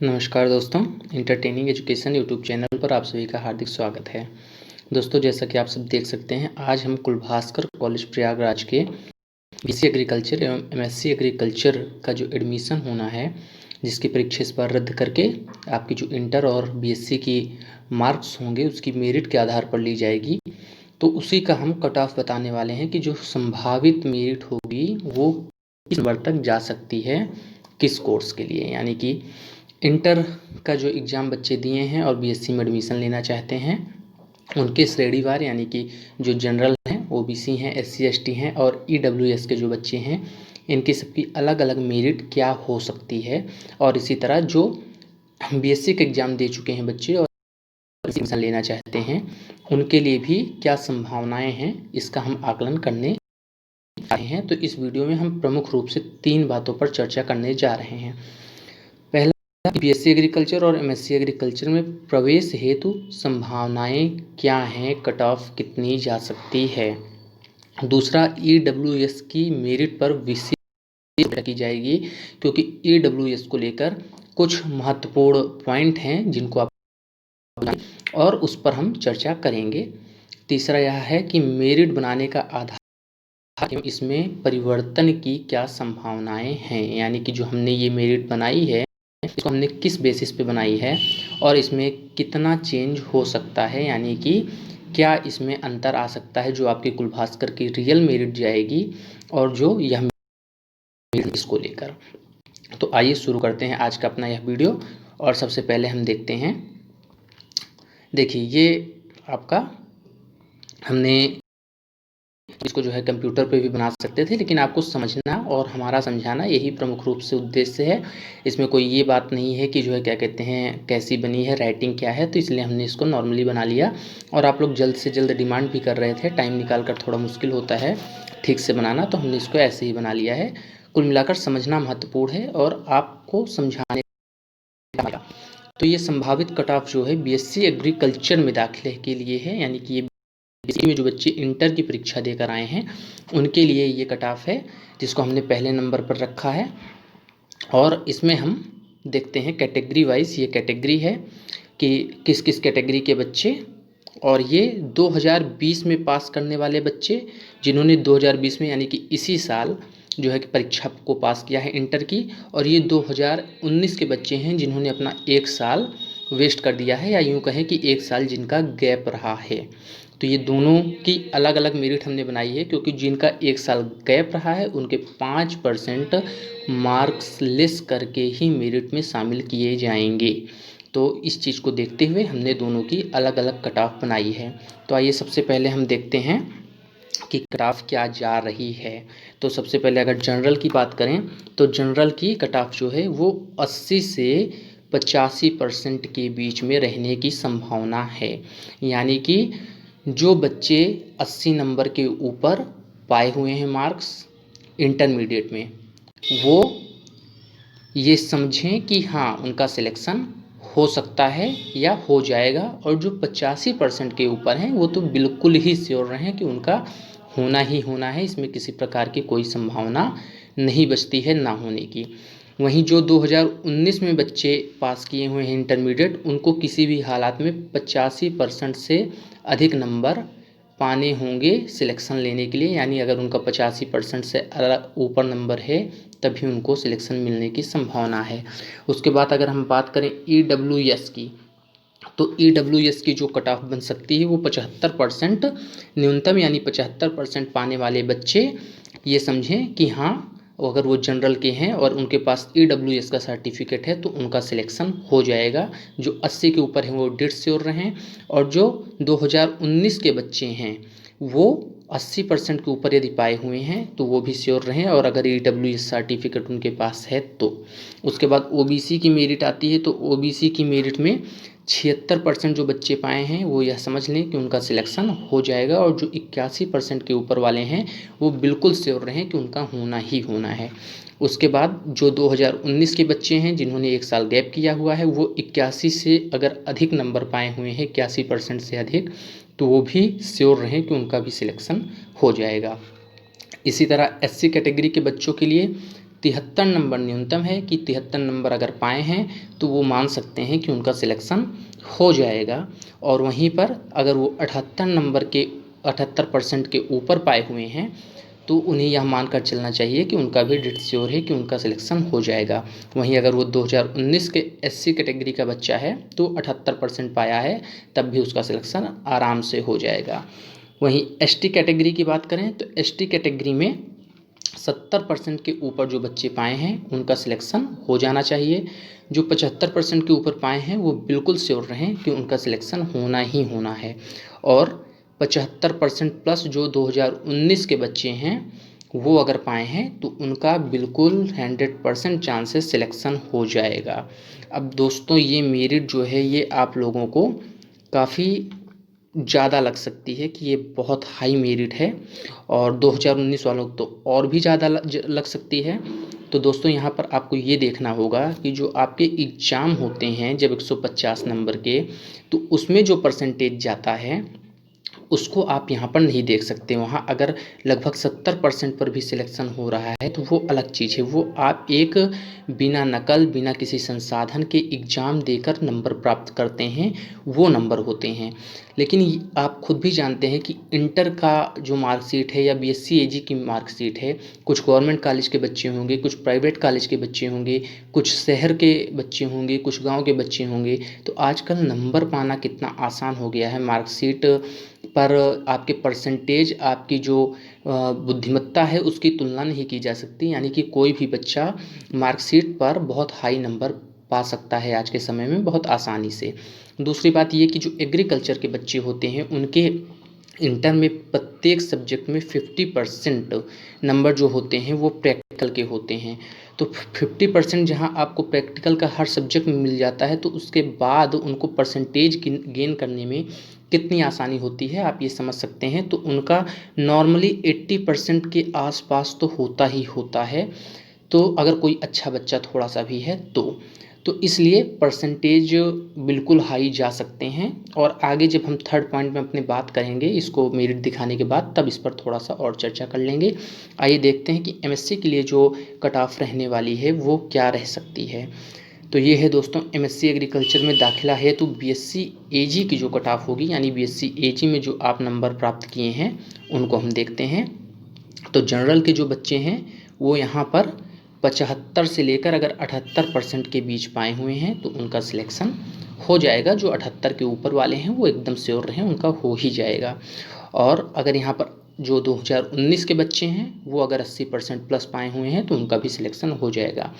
नमस्कार दोस्तों, entertaining education YouTube channel पर आप सभी का हार्दिक स्वागत है। दोस्तों, जैसा कि आप सब देख सकते हैं, आज हम कुलभास्कर कॉलेज प्रयागराज के बीसी एग्रीकल्चर एवं एमएससी एग्रीकल्चर का जो एडमिशन होना है, जिसकी परीक्षा इस बार रद्द करके आपकी जो इंटर और बीएससी की मार्क्स होंगे उसकी मेरिट के आधार पर ली जाएगी। तो उसी का हम कट ऑफ बताने वाले हैं कि जो संभावित मेरिट होगी वो किस नंबर तक जा सकती है, किस कोर्स के लिए। यानी कि इंटर का जो एग्ज़ाम बच्चे दिए हैं और बीएससी में एडमिशन लेना चाहते हैं, उनके श्रेणीवार यानी कि जो जनरल हैं, ओबीसी हैं, एससी एसटी हैं और ईडब्ल्यूएस के जो बच्चे हैं, इनकी सबकी अलग अलग मेरिट क्या हो सकती है। और इसी तरह जो बीएससी का एग्ज़ाम दे चुके हैं बच्चे और एडमिशन लेना चाहते हैं, उनके लिए भी क्या संभावनाएं हैं, इसका हम आकलन करने जा रहे हैं। तो इस वीडियो में हम प्रमुख रूप से 3 बातों पर चर्चा करने जा रहे हैं। बीएससी एग्रीकल्चर और एमएससी एग्रीकल्चर में प्रवेश हेतु संभावनाएं क्या हैं, कट ऑफ कितनी जा सकती है। दूसरा, ईडब्ल्यूएस की मेरिट पर विशेष चर्चा की जाएगी, क्योंकि ईडब्ल्यूएस को लेकर कुछ महत्वपूर्ण पॉइंट हैं जिनको आप और उस पर हम चर्चा करेंगे। तीसरा यह है कि मेरिट बनाने का आधार, इसमें परिवर्तन की क्या संभावनाएं हैं, यानी कि जो हमने ये मेरिट बनाई है इसको हमने किस बेसिस पे बनाई है और इसमें कितना चेंज हो सकता है, यानी कि क्या इसमें अंतर आ सकता है जो आपकी कुलभास्कर की रियल मेरिट जाएगी और जो यह मेरिट इसको लेकर। तो आइए शुरू करते हैं आज का अपना यह वीडियो। और सबसे पहले हम देखते हैं, देखिए ये आपका हमने इसको जो है कंप्यूटर पे भी बना सकते थे, लेकिन आपको समझना और हमारा समझाना यही प्रमुख रूप से उद्देश्य है। इसमें कोई ये बात नहीं है कि जो है क्या कहते हैं कैसी बनी है, राइटिंग क्या है, तो इसलिए हमने इसको नॉर्मली बना लिया। और आप लोग जल्द से जल्द डिमांड भी कर रहे थे, टाइम निकाल कर थोड़ा मुश्किल होता है ठीक से बनाना, तो हमने इसको ऐसे ही बना लिया है। कुल मिलाकर समझना महत्वपूर्ण है और आपको समझाने का। तो ये संभावित कट ऑफ जो है बीएससी एग्रीकल्चर में दाखिले के लिए है, यानी कि ये बीएससी में जो बच्चे इंटर की परीक्षा देकर आए हैं उनके लिए ये कट ऑफ है, जिसको हमने पहले नंबर पर रखा है। और इसमें हम देखते हैं कैटेगरी वाइज, ये कैटेगरी है कि किस किस कैटेगरी के बच्चे, और ये 2020 में पास करने वाले बच्चे जिन्होंने 2020 में यानी कि इसी साल जो है कि परीक्षा को पास किया है इंटर की, और ये 2019 के बच्चे हैं जिन्होंने अपना 1 साल वेस्ट कर दिया है, या यूँ कहें कि 1 साल जिनका गैप रहा है। तो ये दोनों की अलग अलग मेरिट हमने बनाई है, क्योंकि जिनका 1 साल गैप रहा है उनके 5% मार्क्स लेस करके ही मेरिट में शामिल किए जाएंगे। तो इस चीज़ को देखते हुए हमने दोनों की अलग अलग कट ऑफ बनाई है। तो आइए सबसे पहले हम देखते हैं कि कट ऑफ क्या जा रही है। तो सबसे पहले अगर जनरल की बात करें तो जनरल की कट ऑफ जो है वो 80 से 85% के बीच में रहने की संभावना है। यानी कि जो बच्चे 80 नंबर के ऊपर पाए हुए हैं मार्क्स इंटरमीडिएट में, वो ये समझें कि हाँ उनका सिलेक्शन हो सकता है या हो जाएगा, और जो 85% के ऊपर हैं वो तो बिल्कुल ही श्योर रहें कि उनका होना ही होना है, इसमें किसी प्रकार की कोई संभावना नहीं बचती है ना होने की। वहीं जो 2019 में बच्चे पास किए हुए हैं इंटरमीडिएट, उनको किसी भी हालात में 85% से अधिक नंबर पाने होंगे सिलेक्शन लेने के लिए, यानी अगर उनका 85% से ऊपर नंबर है तभी उनको सिलेक्शन मिलने की संभावना है। उसके बाद अगर हम बात करें ईडब्ल्यूएस की, तो ईडब्ल्यूएस की जो कट ऑफ बन सकती है वो 75% न्यूनतम, यानी 75% पाने वाले बच्चे ये समझें कि हाँ अगर वो जनरल के हैं और उनके पास ईडब्ल्यूएस का सर्टिफिकेट है तो उनका सिलेक्शन हो जाएगा। जो 80 के ऊपर हैं वो डेढ़ श्योर रहें, और जो 2019 के बच्चे हैं वो 80% के ऊपर यदि पाए हुए हैं तो वो भी श्योर रहें, और अगर ईडब्ल्यूएस सर्टिफिकेट उनके पास है तो। उसके बाद ओबीसी की मेरिट आती है, तो ओबीसी की मेरिट में 76% जो बच्चे पाए हैं वो यह समझ लें कि उनका सिलेक्शन हो जाएगा, और जो 81% के ऊपर वाले हैं वो बिल्कुल श्योर रहें कि उनका होना ही होना है। उसके बाद जो 2019 के बच्चे हैं जिन्होंने 1 साल गैप किया हुआ है, वो 81 से अगर अधिक नंबर पाए हुए हैं, 81% से अधिक, तो वो भी श्योर रहें कि उनका भी सिलेक्शन हो जाएगा। इसी तरह एससी कैटेगरी के बच्चों के लिए 73 नंबर न्यूनतम है कि 73 नंबर अगर पाए हैं तो वो मान सकते हैं कि उनका सिलेक्शन हो जाएगा। और वहीं पर अगर वो 78% के ऊपर पाए हुए हैं तो उन्हें यह मानकर चलना चाहिए कि उनका भी डेट श्योर है कि उनका सिलेक्शन हो जाएगा। वहीं अगर वो 2019 के एससी कैटेगरी का बच्चा है तो 78% पाया है, तब भी उसका सिलेक्शन आराम से हो जाएगा। वहीं एसटी कैटेगरी की बात करें तो एसटी कैटेगरी में 70% के ऊपर जो बच्चे पाए हैं उनका सिलेक्शन हो जाना चाहिए। जो 75% के ऊपर पाए हैं वो बिल्कुल श्योर रहें कि उनका सिलेक्शन होना ही होना है। और 75% प्लस जो 2019 के बच्चे हैं वो अगर पाए हैं तो उनका बिल्कुल 100% चांसेस सिलेक्शन हो जाएगा। अब दोस्तों ये मेरिट जो है ये आप लोगों को काफ़ी ज़्यादा लग सकती है कि ये बहुत हाई मेरिट है, और 2019 वालों को तो और भी ज़्यादा लग सकती है। तो दोस्तों यहाँ पर आपको ये देखना होगा कि जो आपके एग्ज़ाम होते हैं जब 150 नंबर के, तो उसमें जो परसेंटेज जाता है उसको आप यहाँ पर नहीं देख सकते। वहाँ अगर लगभग 70% पर भी सिलेक्शन हो रहा है तो वो अलग चीज़ है, वो आप एक बिना नकल बिना किसी संसाधन के एग्ज़ाम देकर नंबर प्राप्त करते हैं, वो नंबर होते हैं। लेकिन आप खुद भी जानते हैं कि इंटर का जो मार्कशीट है या बीएससी एजी की मार्कशीट है, कुछ गवर्नमेंट कॉलेज के बच्चे होंगे, कुछ प्राइवेट कॉलेज के बच्चे होंगे, कुछ शहर के बच्चे होंगे, कुछ गांव के बच्चे होंगे। तो आजकल नंबर पाना कितना आसान हो गया है। मार्कशीट पर आपके परसेंटेज, आपकी जो बुद्धिमत्ता है उसकी तुलना नहीं की जा सकती। यानी कि कोई भी बच्चा मार्कशीट पर बहुत हाई नंबर पा सकता है आज के समय में बहुत आसानी से। दूसरी बात ये कि जो एग्रीकल्चर के बच्चे होते हैं उनके इंटर में प्रत्येक सब्जेक्ट में 50% नंबर जो होते हैं वो प्रैक्टिकल के होते हैं। तो 50% जहाँ आपको प्रैक्टिकल का हर सब्जेक्ट में मिल जाता है तो उसके बाद उनको परसेंटेज गेन करने में कितनी आसानी होती है आप ये समझ सकते हैं। तो उनका नॉर्मली 80% के आसपास तो होता ही होता है, तो अगर कोई अच्छा बच्चा थोड़ा सा भी है तो इसलिए परसेंटेज बिल्कुल हाई जा सकते हैं। और आगे जब हम थर्ड पॉइंट में अपनी बात करेंगे इसको मेरिट दिखाने के बाद, तब इस पर थोड़ा सा और चर्चा कर लेंगे। आइए देखते हैं कि एमएससी के लिए जो कट ऑफ रहने वाली है वो क्या रह सकती है। तो ये है दोस्तों, एमएससी एग्रीकल्चर में दाखिला है तो बीएससी एजी की जो कट ऑफ होगी, यानी बीएससी एजी में जो आप नंबर प्राप्त किए हैं उनको हम देखते हैं। तो जनरल के जो बच्चे हैं वो यहाँ पर 75 से लेकर अगर 78% के बीच पाए हुए हैं तो उनका सिलेक्शन हो जाएगा। जो 78 के ऊपर वाले हैं वो एकदम श्योर रहें, उनका हो ही जाएगा। और अगर यहाँ पर जो 2019 के बच्चे हैं वो अगर 80% प्लस पाए हुए हैं तो उनका भी सिलेक्शन हो जाएगा।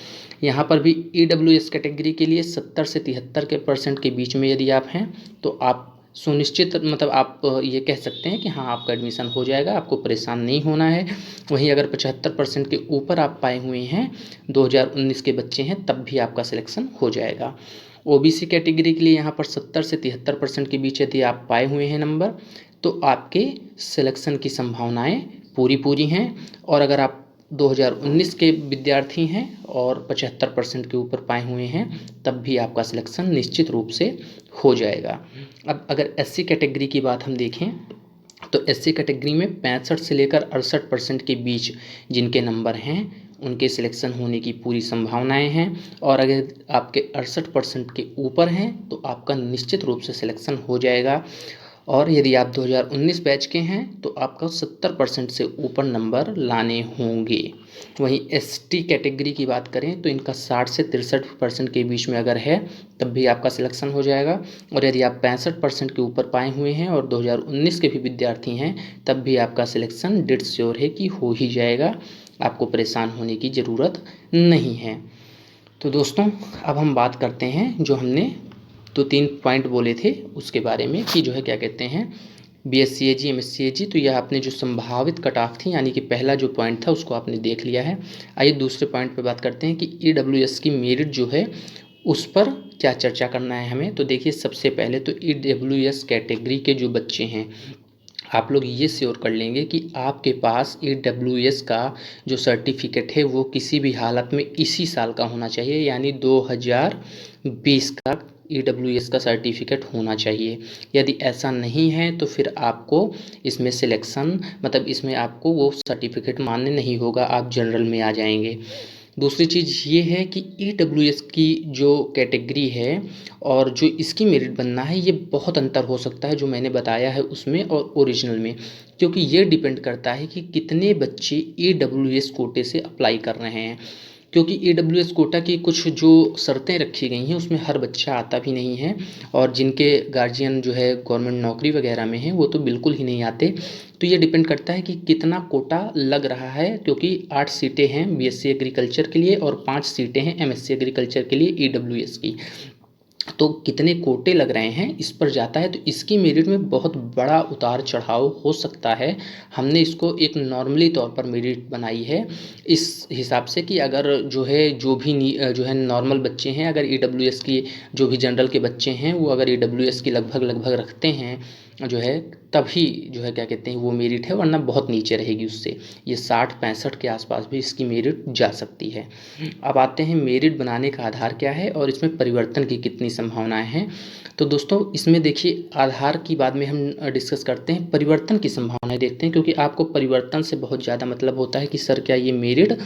यहाँ पर भी ईडब्ल्यूएस कैटेगरी के लिए 70 से 73% के बीच में यदि आप हैं तो आप सुनिश्चित मतलब आप ये कह सकते हैं कि हाँ आपका एडमिशन हो जाएगा, आपको परेशान नहीं होना है। वहीं अगर 75% के ऊपर आप पाए हुए हैं, 2019 के बच्चे हैं, तब भी आपका सिलेक्शन हो जाएगा। ओबीसी कैटेगरी के लिए यहाँ पर 70 से 73% के बीच यदि आप पाए हुए हैं नंबर तो आपके सिलेक्शन की संभावनाएं पूरी हैं। और अगर आप 2019 के विद्यार्थी हैं और 75% के ऊपर पाए हुए हैं तब भी आपका सिलेक्शन निश्चित रूप से हो जाएगा। अब अगर एससी कैटेगरी की बात हम देखें तो एससी कैटेगरी में 65 से लेकर 68% के बीच जिनके नंबर हैं उनके सिलेक्शन होने की पूरी संभावनाएं हैं। और अगर आपके 68% के ऊपर हैं तो आपका निश्चित रूप से सिलेक्शन हो जाएगा। और यदि आप 2019 बैच के हैं तो आपका 70% से ऊपर नंबर लाने होंगे। वहीं एसटी कैटेगरी की बात करें तो इनका 60 से 63% के बीच में अगर है तब भी आपका सिलेक्शन हो जाएगा। और यदि आप 65% के ऊपर पाए हुए हैं और 2019 के भी विद्यार्थी हैं तब भी आपका सिलेक्शन डेट श्योर है कि हो ही जाएगा, आपको परेशान होने की ज़रूरत नहीं है। तो दोस्तों अब हम बात करते हैं जो हमने तो 3 पॉइंट बोले थे उसके बारे में कि जो है क्या कहते हैं बीएससी एजी एमएससी एजी। तो यह आपने जो संभावित कट ऑफ थी, यानी कि पहला जो पॉइंट था उसको आपने देख लिया है। आइए दूसरे पॉइंट पे बात करते हैं कि ईडब्ल्यूएस की मेरिट जो है उस पर क्या चर्चा करना है हमें। तो देखिए सबसे पहले तो ईडब्ल्यूएस कैटेगरी के जो बच्चे हैं आप लोग ये श्योर कर लेंगे कि आपके पास ईडब्ल्यूएस का जो सर्टिफिकेट है वो किसी भी हालत में इसी साल का होना चाहिए, यानी 2020 का ईडब्ल्यूएस का सर्टिफिकेट होना चाहिए। यदि ऐसा नहीं है तो फिर आपको इसमें सिलेक्शन मतलब इसमें आपको वो सर्टिफिकेट मान्य नहीं होगा, आप जनरल में आ जाएंगे। दूसरी चीज़ ये है कि ईडब्ल्यूएस की जो कैटेगरी है और जो इसकी मेरिट बनना है, ये बहुत अंतर हो सकता है जो मैंने बताया है उसमें और ओरिजिनल में, क्योंकि ये डिपेंड करता है कि कितने बच्चे ईडब्ल्यूएस कोटे से अप्लाई कर रहे हैं। क्योंकि ईडब्ल्यूएस कोटा की कुछ जो शर्तें रखी गई हैं उसमें हर बच्चा आता भी नहीं है, और जिनके गार्जियन जो है गवर्नमेंट नौकरी वगैरह में हैं वो तो बिल्कुल ही नहीं आते। तो ये डिपेंड करता है कि कितना कोटा लग रहा है, क्योंकि 8 सीटें हैं बीएससी एग्रीकल्चर के लिए और 5 सीटें हैं एमएससी एग्रीकल्चर के लिए ईडब्ल्यूएस की। तो कितने कोटे लग रहे हैं इस पर जाता है, तो इसकी मेरिट में बहुत बड़ा उतार चढ़ाव हो सकता है। हमने इसको एक नॉर्मली तौर पर मेरिट बनाई है इस हिसाब से कि अगर जो है जो है नॉर्मल बच्चे हैं, अगर ईडब्ल्यूएस की जो भी जनरल के बच्चे हैं वो अगर ईडब्ल्यूएस की लगभग रखते हैं जो है, तभी जो है क्या कहते हैं वो मेरिट है, वरना बहुत नीचे रहेगी उससे। ये 60-65 के आसपास भी इसकी मेरिट जा सकती है। अब आते हैं मेरिट बनाने का आधार क्या है और इसमें परिवर्तन की कितनी संभावनाएं हैं। तो दोस्तों इसमें देखिए, आधार की बाद में हम डिस्कस करते हैं, परिवर्तन की संभावनाएं देखते हैं, क्योंकि आपको परिवर्तन से बहुत ज़्यादा मतलब होता है कि सर क्या ये मेरिट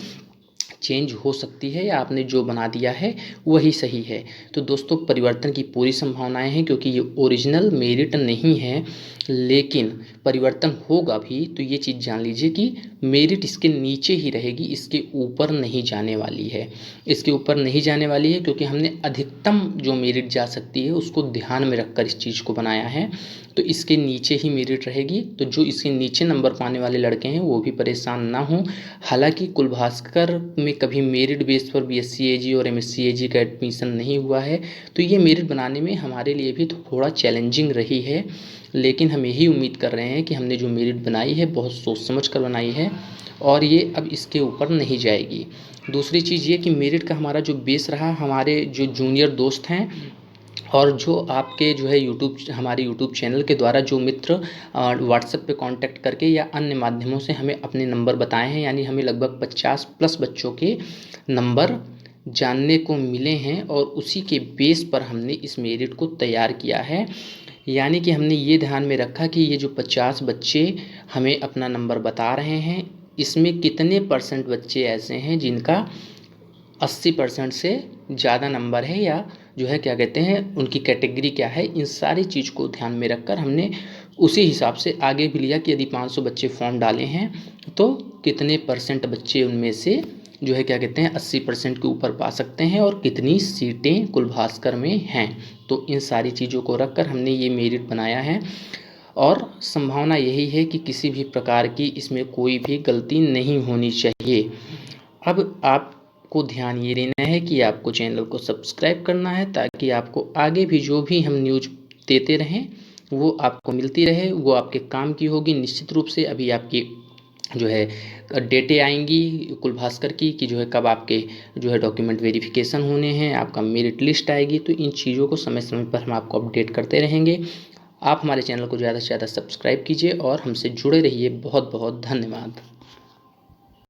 चेंज हो सकती है या आपने जो बना दिया है वही सही है। तो दोस्तों परिवर्तन की पूरी संभावनाएं हैं, क्योंकि ये ओरिजिनल मेरिट नहीं है, लेकिन परिवर्तन होगा भी तो ये चीज़ जान लीजिए कि मेरिट इसके नीचे ही रहेगी, इसके ऊपर नहीं जाने वाली है। इसके ऊपर नहीं जाने वाली है क्योंकि हमने अधिकतम जो मेरिट जा सकती है उसको ध्यान में रखकर इस चीज़ को बनाया है। तो इसके नीचे ही मेरिट रहेगी, तो जो इसके नीचे नंबर पाने वाले लड़के हैं वो भी परेशान ना हों। हालांकि कुलभास्कर में कभी मेरिट बेस पर बीएससी एजी और एमएससी एजी का एडमिशन नहीं हुआ है, तो ये मेरिट बनाने में हमारे लिए भी थोड़ा चैलेंजिंग रही है, लेकिन हम यही उम्मीद कर रहे हैं कि हमने जो मेरिट बनाई है बहुत सोच समझ कर बनाई है और ये अब इसके ऊपर नहीं जाएगी। दूसरी चीज़ ये कि मेरिट का हमारा जो बेस रहा, हमारे जो जूनियर दोस्त हैं और जो आपके जो है हमारे यूट्यूब चैनल के द्वारा जो मित्र व्हाट्सएप पे कांटेक्ट करके या अन्य माध्यमों से हमें अपने नंबर बताए हैं, यानी हमें लगभग 50 प्लस बच्चों के नंबर जानने को मिले हैं और उसी के बेस पर हमने इस मेरिट को तैयार किया है। यानी कि हमने ये ध्यान में रखा कि ये जो 50 बच्चे हमें अपना नंबर बता रहे हैं, इसमें कितने परसेंट बच्चे ऐसे हैं जिनका 80% से ज़्यादा नंबर है, या जो है क्या कहते हैं उनकी कैटेगरी क्या है। इन सारी चीज़ को ध्यान में रखकर हमने उसी हिसाब से आगे भी लिया कि यदि 500 बच्चे फॉर्म डाले हैं तो कितने परसेंट बच्चे उनमें से जो है क्या कहते हैं 80% के ऊपर पा सकते हैं और कितनी सीटें कुलभास्कर में हैं। तो इन सारी चीज़ों को रखकर हमने ये मेरिट बनाया है और संभावना यही है कि किसी भी प्रकार की इसमें कोई भी गलती नहीं होनी चाहिए। अब आपको ध्यान ये देना है कि आपको चैनल को सब्सक्राइब करना है, ताकि आपको आगे भी जो भी हम न्यूज देते रहें वो आपको मिलती रहे, वो आपके काम की होगी। निश्चित रूप से अभी आपकी जो है डेटें आएंगी कुलभास्कर की कि जो है कब आपके जो है डॉक्यूमेंट वेरिफिकेशन होने हैं, आपका मेरिट लिस्ट आएगी। तो इन चीज़ों को समय समय पर हम आपको अपडेट करते रहेंगे। आप हमारे चैनल को ज़्यादा से ज़्यादा सब्सक्राइब कीजिए और हमसे जुड़े रहिए। बहुत बहुत धन्यवाद।